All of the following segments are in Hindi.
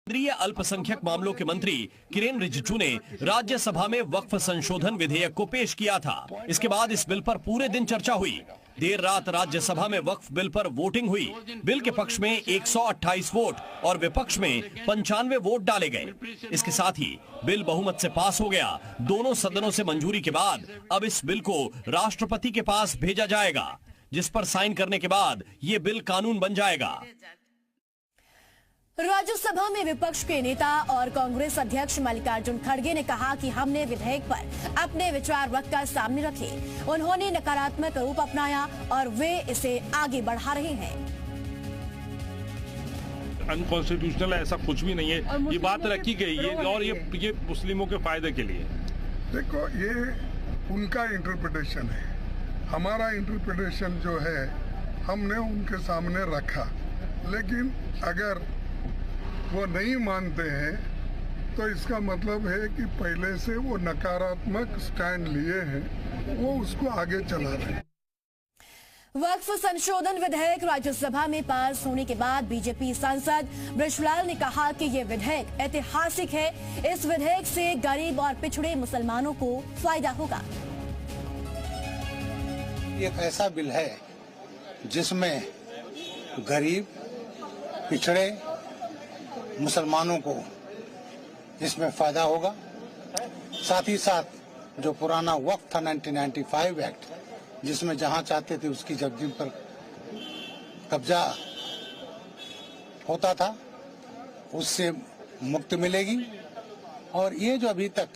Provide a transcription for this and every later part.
केंद्रीय अल्पसंख्यक मामलों के मंत्री किरेन रिजिजू ने राज्यसभा में वक्फ संशोधन विधेयक को पेश किया था। इसके बाद इस बिल पर पूरे दिन चर्चा हुई। देर रात राज्यसभा में वक्फ बिल पर वोटिंग हुई। बिल के पक्ष में 128 वोट और विपक्ष में 95 वोट डाले गए। इसके साथ ही बिल बहुमत से पास हो गया। दोनों सदनों से मंजूरी के बाद अब इस बिल को राष्ट्रपति के पास भेजा जाएगा, जिस पर साइन करने के बाद ये बिल कानून बन जाएगा। राज्यसभा में विपक्ष के नेता और कांग्रेस अध्यक्ष मल्लिकार्जुन खड़गे ने कहा कि हमने विधेयक पर अपने विचार रखकर सामने रखे। उन्होंने नकारात्मक रूप अपनाया और वे इसे आगे बढ़ा रहे हैं। अनकॉन्स्टिट्यूशनल ऐसा कुछ भी नहीं है, ये बात रखी गई है और ये मुस्लिमों के फायदे के लिए। देखो, ये उनका इंटरप्रिटेशन है। हमारा इंटरप्रिटेशन जो है हमने उनके सामने रखा, लेकिन अगर वो नहीं मानते हैं तो इसका मतलब है कि पहले से वो नकारात्मक स्टैंड लिए हैं, वो उसको आगे चला रहे हैं। वक्फ संशोधन विधेयक राज्यसभा में पास होने के बाद बीजेपी सांसद बृजलाल ने कहा कि ये विधेयक ऐतिहासिक है। इस विधेयक से गरीब और पिछड़े मुसलमानों को फायदा होगा। एक ऐसा बिल है जिसमें गरीब, पिछड़े मुसलमानों को इसमें फायदा होगा। साथ ही साथ जो पुराना वक्फ था 1995 एक्ट, जिसमें जहां चाहते थे उसकी जमीन पर कब्जा होता था, उससे मुक्ति मिलेगी। और ये जो अभी तक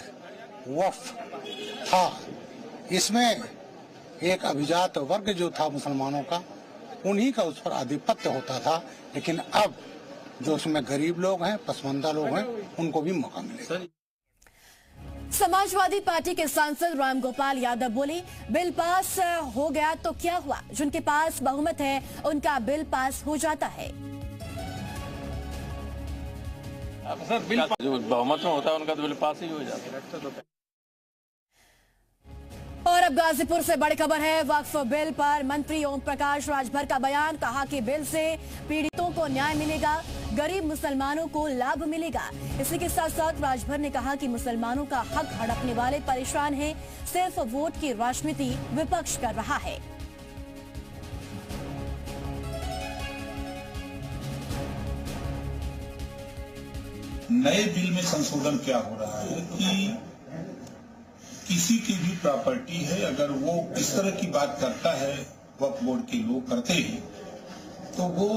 वक्फ था, इसमें एक अभिजात वर्ग जो था मुसलमानों का, उन्हीं का उस पर आधिपत्य होता था। लेकिन अब जो उसमें गरीब लोग हैं, पसमानदा लोग हैं, उनको भी मौका मिलेगा। समाजवादी पार्टी के सांसद रामगोपाल यादव बोले, बिल पास हो गया तो क्या हुआ, जिनके पास बहुमत है उनका बिल पास हो जाता है। सर, बिल जो बहुमत में होता है उनका तो बिल पास ही हो जाता है। और अब गाजीपुर से बड़ी खबर है। वक्फ बिल पर मंत्री ओम प्रकाश राजभर का बयान, कहा कि बिल से पीड़ितों को न्याय मिलेगा, गरीब मुसलमानों को लाभ मिलेगा। इसी के साथ साथ राजभर ने कहा कि मुसलमानों का हक हड़पने वाले परेशान हैं, सिर्फ वोट की राजनीति विपक्ष कर रहा है। नए बिल में संशोधन क्या हो रहा है कि किसी की भी प्रॉपर्टी है, अगर वो इस तरह की बात करता है, वक्फ बोर्ड के लोग करते हैं, तो वो